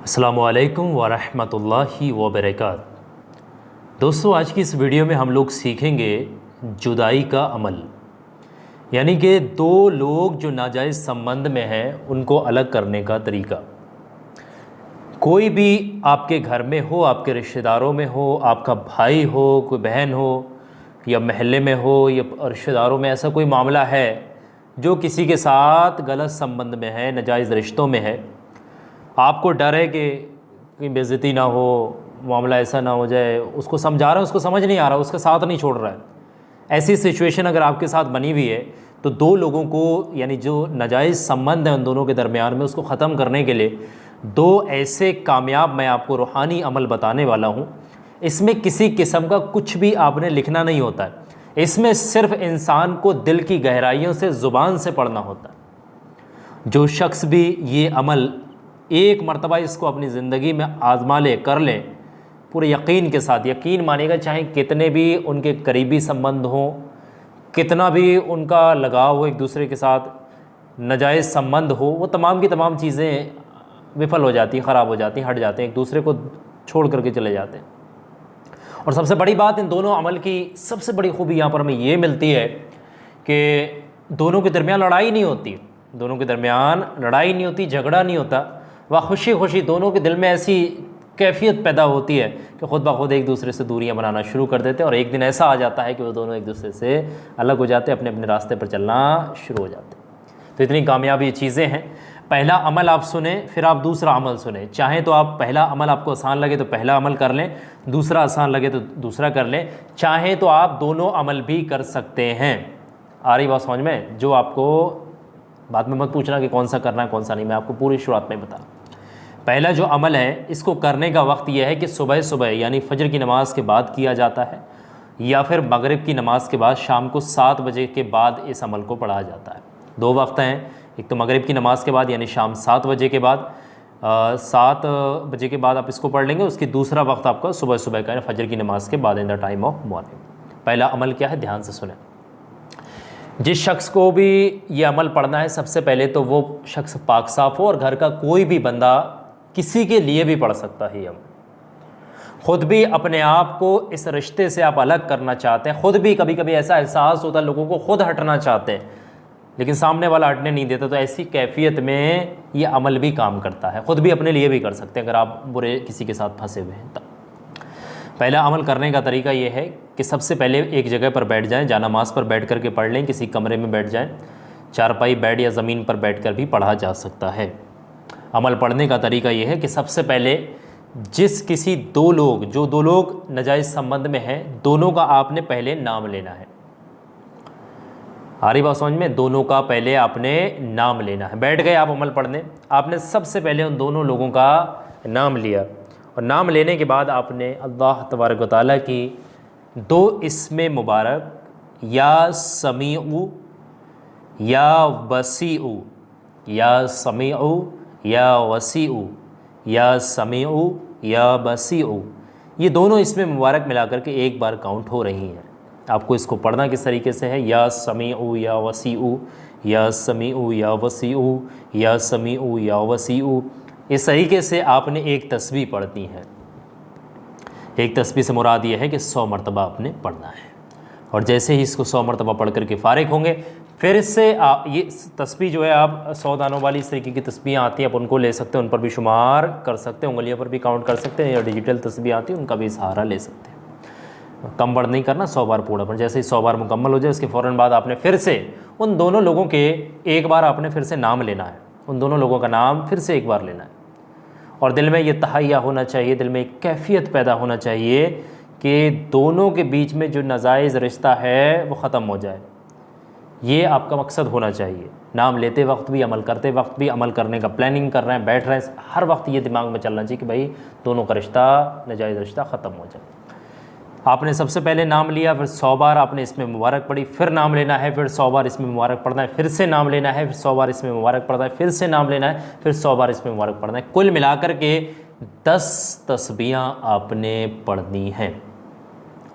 अस्सलामुअलैकुम वरहमतुल्लाहि वबरकातुहू। दोस्तों, आज की इस वीडियो में हम लोग सीखेंगे जुदाई का अमल, यानी कि दो लोग जो नाजायज़ संबंध में हैं उनको अलग करने का तरीका। कोई भी आपके घर में हो, आपके रिश्तेदारों में हो, आपका भाई हो, कोई बहन हो, या महल्ले में हो, या रिश्तेदारों में ऐसा कोई मामला है जो किसी के साथ गलत संबंध में है, नाजायज़ रिश्तों में है, आपको डर है कि कहीं बेइज्जती ना हो, मामला ऐसा ना हो जाए, उसको समझा रहा है, उसको समझ नहीं आ रहा, उसका साथ नहीं छोड़ रहा है, ऐसी सिचुएशन अगर आपके साथ बनी हुई है तो दो लोगों को, यानी जो नाजायज़ संबंध है उन दोनों के दरमियान में, उसको ख़त्म करने के लिए दो ऐसे कामयाब मैं आपको रूहानी अमल बताने वाला हूँ। इसमें किसी किस्म का कुछ भी आपने लिखना नहीं होता है, इसमें सिर्फ इंसान को दिल की गहराइयों से, ज़ुबान से पढ़ना होता है। जो शख्स भी ये अमल एक मरतबा इसको अपनी ज़िंदगी में आज़मा ले, कर ले, पूरे यकीन के साथ, यकीन मानेगा, चाहे कितने भी उनके करीबी संबंध हों, कितना भी उनका लगाव हो एक दूसरे के साथ, नाजायज़ संबंध हो, वो तमाम की तमाम चीज़ें विफल हो जाती, ख़राब हो जाती, हट जाते हैं, एक दूसरे को छोड़ करके चले जाते हैं। और सबसे बड़ी बात, इन दोनों अमल की सबसे बड़ी खूबी यहाँ पर हमें ये मिलती है कि दोनों के दरमियान लड़ाई नहीं होती, दोनों के दरमियान लड़ाई नहीं होती, झगड़ा नहीं होता, वह खुशी खुशी दोनों के दिल में ऐसी कैफियत पैदा होती है कि ख़ुद ब खुद एक दूसरे से दूरियां बनाना शुरू कर देते हैं, और एक दिन ऐसा आ जाता है कि वो दोनों एक दूसरे से अलग हो जाते हैं, अपने अपने रास्ते पर चलना शुरू हो जाते हैं। तो इतनी कामयाब ये चीज़ें हैं। पहला अमल आप सुने, फिर आप दूसरा अमल सुने। चाहें तो आप पहला अमल आपको आसान लगे तो पहला अमल कर लें, दूसरा आसान लगे तो दूसरा कर लें। चाहें तो आप दोनों अमल भी कर सकते हैं। आ रही बात समझ में? जो आपको बाद में मत पूछना कि कौन सा करना है कौन सा नहीं, मैं आपको पूरी शुरुआत में बता। पहला जो अमल है, इसको करने का वक्त यह है कि सुबह सुबह, यानी फ़जर की नमाज़ के बाद किया जाता है, या फिर मगरिब की नमाज़ के बाद शाम को 7 बजे के बाद इस अमल को पढ़ा जाता है। दो वक्त हैं, एक तो मगरिब की नमाज़ के बाद यानी शाम 7 बजे के बाद, 7 बजे के बाद आप इसको पढ़ लेंगे। उसकी दूसरा वक्त आपका सुबह सुबह का, फ़जर की नमाज़ के बाद, in the time of morning. पहला अमल क्या है, ध्यान से सुने। जिस शख्स को भी ये अमल पढ़ना है, सबसे पहले तो वो शख्स पाक साफ़ हो, और घर का कोई भी बंदा किसी के लिए भी पढ़ सकता है। हम ख़ुद भी अपने आप को इस रिश्ते से आप अलग करना चाहते हैं, ख़ुद भी कभी कभी ऐसा एहसास होता है, लोगों को ख़ुद हटना चाहते हैं लेकिन सामने वाला हटने नहीं देता, तो ऐसी कैफियत में ये अमल भी काम करता है। ख़ुद भी अपने लिए भी कर सकते हैं अगर आप बुरे किसी के साथ फंसे हुए हैं। तब पहला अमल करने का तरीका ये है कि सबसे पहले एक जगह पर बैठ जाएं, जानामाज़ पर बैठ कर के पढ़ लें, किसी कमरे में बैठ जाएं, चारपाई, बेड या ज़मीन पर बैठ कर भी पढ़ा जा सकता है। अमल पढ़ने का तरीका यह है कि सबसे पहले जो दो लोग नाजायज़ संबंध में हैं, दोनों का आपने पहले नाम लेना है। आ रही बात समझ में? दोनों का पहले आपने नाम लेना है। बैठ गए आप अमल पढ़ने, आपने सबसे पहले उन दोनों लोगों का नाम लिया, और नाम लेने के बाद आपने अल्लाह तबारक व तआला की दो इस्मे मुबारक, या समीउ या वसीउ, या समीउ या वसीउ, या समीउ या बसीउ, ये दोनों इसमें मुबारक मिलाकर के एक बार काउंट हो रही हैं। आपको इसको पढ़ना किस तरीके से है, या समीउ या वसीउ, या समीउ या वसीउ, या समीउ या वसीउ। इस तरीके से आपने एक तस्बीह पढ़ती है। एक तस्बीह से मुराद ये है कि 100 मरतबा आपने पढ़ना है, और जैसे ही इसको 100 मरतबा पढ़ करके फ़ारिग होंगे, फिर से ये तस्बीह जो है, आप 100 दानों वाली इस तरीके की तस्बीहें आती हैं, आप उनको ले सकते हैं, उन पर भी शुमार कर सकते हैं, उंगलियों पर भी काउंट कर सकते हैं, या डिजिटल तस्बीह आती है उनका भी सहारा ले सकते हैं। कम बढ़ नहीं करना, 100 बार पूरा, पर जैसे ही 100 बार मुकम्मल हो जाए, उसके फ़ौरन बाद आपने फिर से उन दोनों लोगों के एक बार आपने फिर से नाम लेना है, उन दोनों लोगों का नाम फिर से एक बार लेना है, और दिल में ये तहैया होना चाहिए, दिल में एक कैफियत पैदा होना चाहिए कि दोनों के बीच में जो नाजायज़ रिश्ता है वो ख़त्म हो जाए। ये आपका मकसद होना चाहिए। नाम लेते वक्त भी, अमल करते वक्त भी, अमल करने का प्लानिंग कर रहे हैं, बैठ रहे हैं, हर वक्त ये दिमाग में चलना चाहिए कि भाई दोनों का रिश्ता, नाजायज़ रिश्ता ख़त्म हो जाए। आपने सबसे पहले नाम लिया, फिर 100 बार आपने इसमें मुबारक पढ़ी, फिर नाम लेना है, फिर 100 बार इसमें मुबारक पढ़ना है, फिर से नाम लेना है, फिर 100 बार इसमें मुबारक पढ़ना है, फिर से नाम लेना है, फिर 100 बार इसमें मुबारक पढ़ना है। कुल मिलाकर के 10 तस्बीहां आपने पढ़नी हैं।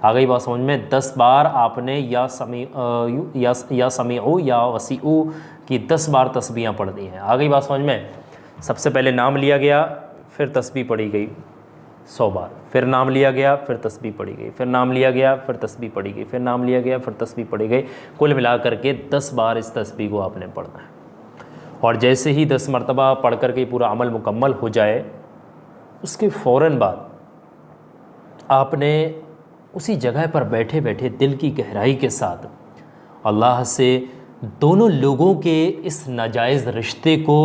आ गई बात समझ में? 10 बार आपने या समीउ या वसीउ की 10 बार तस्बीहां पढ़नी हैं। आ गई बात समझ में? सबसे पहले नाम लिया गया, फिर तस्बीह पढ़ी गई 100 बार, फिर नाम लिया गया, फिर तस्बीह पढ़ी गई, फिर नाम लिया गया, फिर तस्बीह पढ़ी गई, फिर नाम लिया गया, फिर तस्बीह पढ़ी गई। कुल मिला करके 10 बार इस तस्बीह को आपने पढ़ना है। और जैसे ही 10 मरतबा पढ़ करके पूरा अमल मुकम्मल हो जाए, उसके फ़ौरन बाद आपने उसी जगह पर बैठे बैठे दिल की गहराई के साथ अल्लाह से दोनों लोगों के इस नाजायज़ रिश्ते को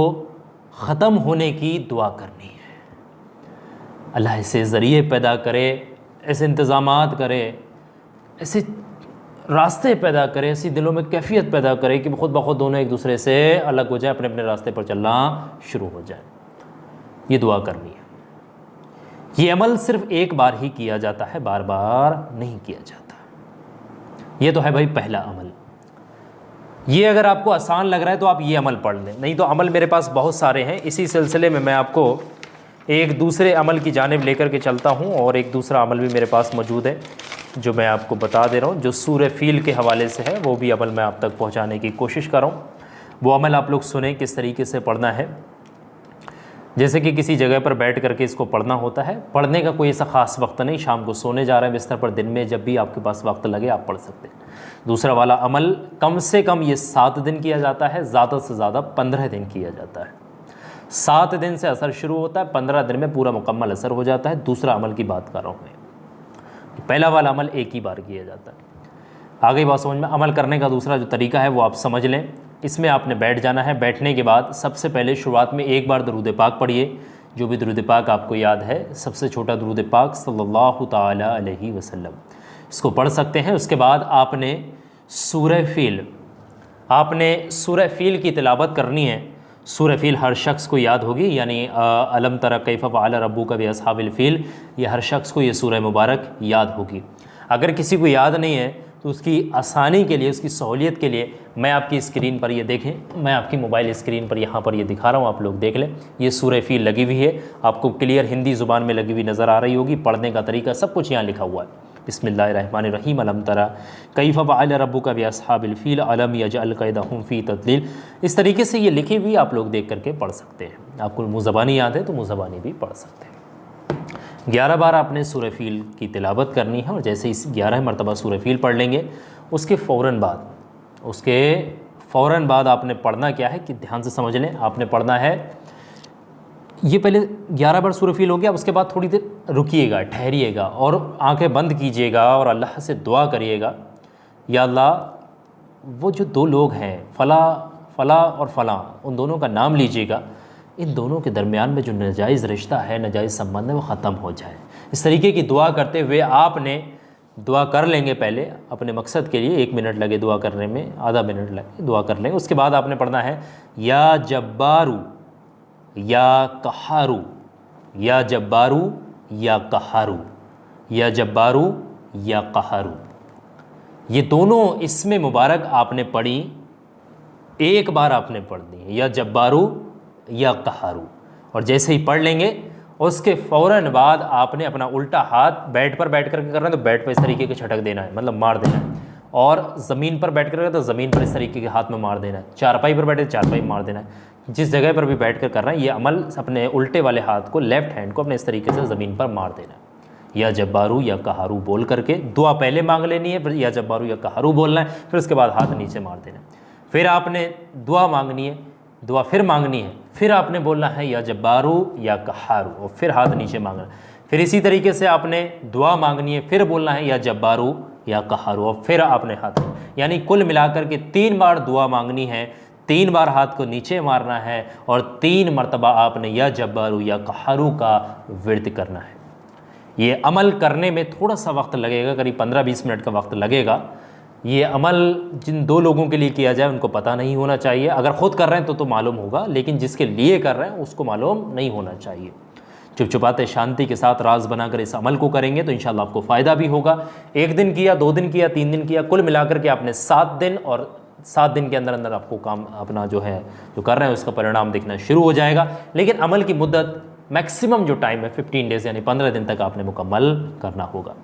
ख़त्म होने की दुआ करनी है। अल्लाह ऐसे ज़रिए पैदा करे, ऐसे इंतज़ामात करे, ऐसे रास्ते पैदा करे, ऐसी दिलों में कैफियत पैदा करे कि ख़ुद ब खुद दोनों एक दूसरे से अलग हो जाए, अपने अपने रास्ते पर चलना शुरू हो जाए। ये दुआ करनी है। ये अमल सिर्फ़ एक बार ही किया जाता है, बार बार नहीं किया जाता। ये तो है भाई पहला अमल। ये अगर आपको आसान लग रहा है तो आप ये अमल पढ़ लें, नहीं तो अमल मेरे पास बहुत सारे हैं। इसी सिलसिले में मैं आपको एक दूसरे अमल की जानिब लेकर के चलता हूँ, और एक दूसरा अमल भी मेरे पास मौजूद है जो मैं आपको बता दे रहा हूँ, जो सूरह फ़ील के हवाले से है। वो भी अमल मैं आप तक पहुँचाने की कोशिश कर रहा हूँ। वो अमल आप लोग सुने किस तरीके से पढ़ना है। जैसे कि किसी जगह पर बैठ करके इसको पढ़ना होता है। पढ़ने का कोई ऐसा ख़ास वक्त नहीं, शाम को सोने जा रहे हैं बिस्तर पर, दिन में जब भी आपके पास वक्त लगे आप पढ़ सकते हैं। दूसरा वाला अमल कम से कम ये 7 दिन किया जाता है, ज़्यादा से ज़्यादा 15 दिन किया जाता है। 7 दिन से असर शुरू होता है, 15 दिन में पूरा मुकम्मल असर हो जाता है। दूसरा अमल की बात कर रहा हूँ मैं। पहला वाला अमल एक ही बार किया जाता है। आगे बात समझ में। अमल करने का दूसरा जो तरीका है वो आप समझ लें। इसमें आपने बैठ जाना है। बैठने के बाद सबसे पहले शुरुआत में एक बार दरूद पाक पढ़िए, जो भी दरूद पाक आपको याद है। सबसे छोटा दरूद पाक सल्लल्लाहु ताला अलैहि वसल्लम, इसको पढ़ सकते हैं। उसके बाद आपने सूरह फ़ील की तिलावत करनी है। सूरह फ़ील हर शख्स को याद होगी, यानी अलम तरा कैफ़ फ़अल रब्बुका बिअस्हाबिल फ़ील, ये हर शख्स को ये सूरह मुबारक याद होगी। अगर किसी को याद नहीं है तो उसकी आसानी के लिए, उसकी सहूलियत के लिए मैं आपकी स्क्रीन पर ये देखें, मैं आपकी मोबाइल स्क्रीन पर यहाँ पर ये दिखा रहा हूँ, आप लोग देख लें। ये सूरह फ़ील लगी हुई है, आपको क्लियर हिंदी ज़ुबान में लगी हुई नज़र आ रही होगी। पढ़ने का तरीका सब कुछ यहाँ लिखा हुआ है। बिस्मिल्लाहिर्रहमानिर्रहीम। अलम तरा कैफ़ फ़अल रब्बुका बिअस्हाबिल फ़ील अलम यजअल कैदहुम फ़ी तदलील। इस तरीके से ये लिखी हुई आप लोग देख करके पढ़ सकते हैं। आपको मुँह ज़बानी याद है तो मुँह ज़बानी भी पढ़ सकते हैं। 11 बार आपने सूरह फ़ील की तिलावत करनी है। और जैसे इस 11 मरतबा सूरह फ़ील पढ़ लेंगे, उसके फ़ौरन बाद आपने पढ़ना क्या है कि ध्यान से समझ लें। आपने पढ़ना है, ये पहले 11 बार सूरह फ़ील हो गया, उसके बाद थोड़ी देर रुकिएगा, ठहरिएगा और आंखें बंद कीजिएगा और अल्लाह से दुआ करिएगा, या अल्लाह वो जो 2 लोग हैं फ़ला और फ़ला, उन दोनों का नाम लीजिएगा। इन दोनों के दरमियान में जो नाजायज़ रिश्ता है, नाजायज़ संबंध है, वो ख़त्म हो जाए। इस तरीके की दुआ करते हुए आपने दुआ कर लेंगे। पहले अपने मकसद के लिए 1 मिनट लगे दुआ करने में, आधा मिनट लगे दुआ कर लेंगे। उसके बाद आपने पढ़ना है या जब्बारू या कहारू, या जब्बारू या कहारू, या जब्बारू या कहारू। ये दोनों इसमें मुबारक आपने पढ़ी, एक बार आपने पढ़नी है, या जब्बारू या कहारू। और जैसे ही पढ़ लेंगे उसके फ़ौरन बाद आपने अपना उल्टा हाथ बेड पर बैठ करके करना है तो बेड पर इस तरीके के झटक देना है, मतलब मार देना है। और ज़मीन पर बैठ कर तो ज़मीन पर इस तरीके के हाथ में मार देना है। चारपाई पर बैठे तो चारपाई में मार देना है। जिस जगह पर भी बैठ कर करना है, ये अमल अपने उल्टे वाले हाथ को, लेफ़्ट हैंड को अपने इस तरीके से ज़मीन पर मार देना है। या जब्बारू या कहारू बोल करके दुआ पहले मांग लेनी है, फिर या जब्बारू या कहारू बोलना है, फिर उसके बाद हाथ नीचे मार देना है। फिर आपने दुआ मांगनी है, दुआ फिर मांगनी है, फिर आपने बोलना है या जब्बारू या कहारू, और फिर हाथ नीचे मांगना है। फिर इसी तरीके से आपने दुआ मांगनी है, फिर बोलना है या जब्बारू या कहारू, और फिर आपने हाथ, यानी कुल मिलाकर के 3 बार दुआ मांगनी है, 3 बार हाथ को नीचे मारना है, और 3 मरतबा आपने या जब्बारू या कहारू का विर्द करना है। ये अमल करने में थोड़ा सा वक्त लगेगा, करीब 15-20 मिनट का वक्त लगेगा। ये अमल जिन 2 लोगों के लिए किया जाए उनको पता नहीं होना चाहिए। अगर ख़ुद कर रहे हैं तो मालूम होगा, लेकिन जिसके लिए कर रहे हैं उसको मालूम नहीं होना चाहिए। चुपचुपाते शांति के साथ राज बनाकर इस अमल को करेंगे तो इंशाल्लाह आपको फ़ायदा भी होगा। 1 दिन किया, 2 दिन किया, 3 दिन किया, कुल मिलाकर के आपने 7 दिन, और 7 दिन के अंदर अंदर आपको काम अपना जो है जो कर रहे हैं उसका परिणाम दिखना शुरू हो जाएगा। लेकिन अमल की मुद्दत मैक्सिमम जो टाइम है 15 डेज़ यानी 15 दिन तक आपने मुकम्मल करना होगा।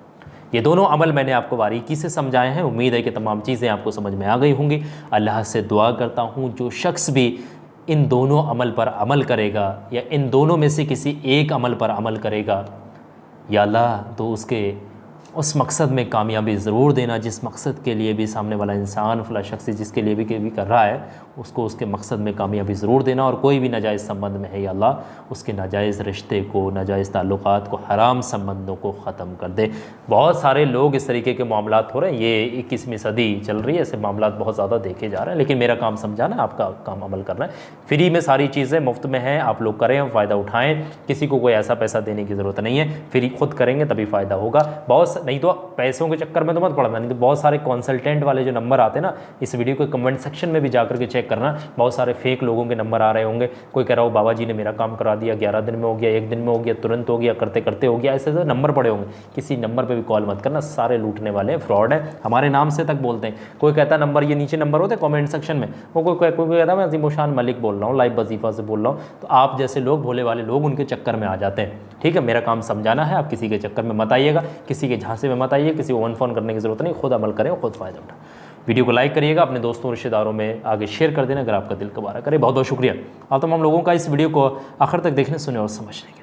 ये दोनों अमल मैंने आपको बारीकी से समझाए हैं। उम्मीद है कि तमाम चीज़ें आपको समझ में आ गई होंगी। अल्लाह से दुआ करता हूँ जो शख्स भी इन दोनों अमल पर अमल करेगा या इन दोनों में से किसी एक अमल पर अमल करेगा, या अल्लाह तो उसके उस मकसद में कामयाबी ज़रूर देना जिस मकसद के लिए भी सामने वाला इंसान फला शख्स जिसके लिए भी कर रहा है उसको उसके मकसद में कामयाबी ज़रूर देना। और कोई भी नाजायज़ संबंध में है या अल्लाह उसके नाजायज़ रिश्ते को, नाजायज़ ताल्लुक़ात को, हराम संबंधों को ख़त्म कर दे। बहुत सारे लोग इस तरीके के मामलात हो रहे हैं, ये 21वीं सदी चल रही है, ऐसे मामलात बहुत ज़्यादा देखे जा रहे हैं। लेकिन मेरा काम समझाना, आपका काम अमल करना है। फ्री में सारी चीज़ें मुफ्त में हैं, आप लोग करें, फ़ायदा उठाएँ, किसी को कोई ऐसा पैसा देने की ज़रूरत नहीं है। फ्री खुद करेंगे तभी फ़ायदा होगा। बहुत नहीं तो पैसों के चक्कर में तो मत पड़ना, नहीं तो बहुत सारे कंसल्टेंट वाले जो नंबर आते हैं ना, इस वीडियो के कमेंट सेक्शन में भी जाकर के चेक करना, बहुत सारे फेक लोगों के नंबर आ रहे होंगे। कोई कह रहा हो बाबा जी ने मेरा काम करा दिया, 11 दिन में हो गया, 1 दिन में हो गया, तुरंत हो गया, करते करते हो गया, ऐसे ऐसे नंबर पड़े होंगे। किसी नंबर पर भी कॉल मत करना, सारे लूटने वाले हैं, फ्रॉड है। हमारे नाम से तक बोलते हैं। कोई कहता है नंबर, ये नीचे नंबर होते हैं कॉमेंट सेक्शन में, वो कोई कहता है मैं अज़ीमुशान मलिक बोल रहा हूँ, लाइव वजीफ़ा से बोल रहा हूँ। तो आप जैसे लोग, भोले वाले लोग, उनके चक्कर में आ जाते हैं। ठीक है, मेरा काम समझाना है, आप किसी के चक्कर में मत आइएगा, किसी के झांसे में मत आइए, किसी को वन फ़ोन करने की ज़रूरत नहीं, खुद अमल करें और खुद फ़ायदा उठाएं। वीडियो को लाइक करिएगा, अपने दोस्तों रिश्तेदारों में आगे शेयर कर देना अगर आपका दिल कबारा करे। बहुत बहुत शुक्रिया आप तमाम लोगों का इस वीडियो को आखिर तक देखने, सुने और समझने के लिए।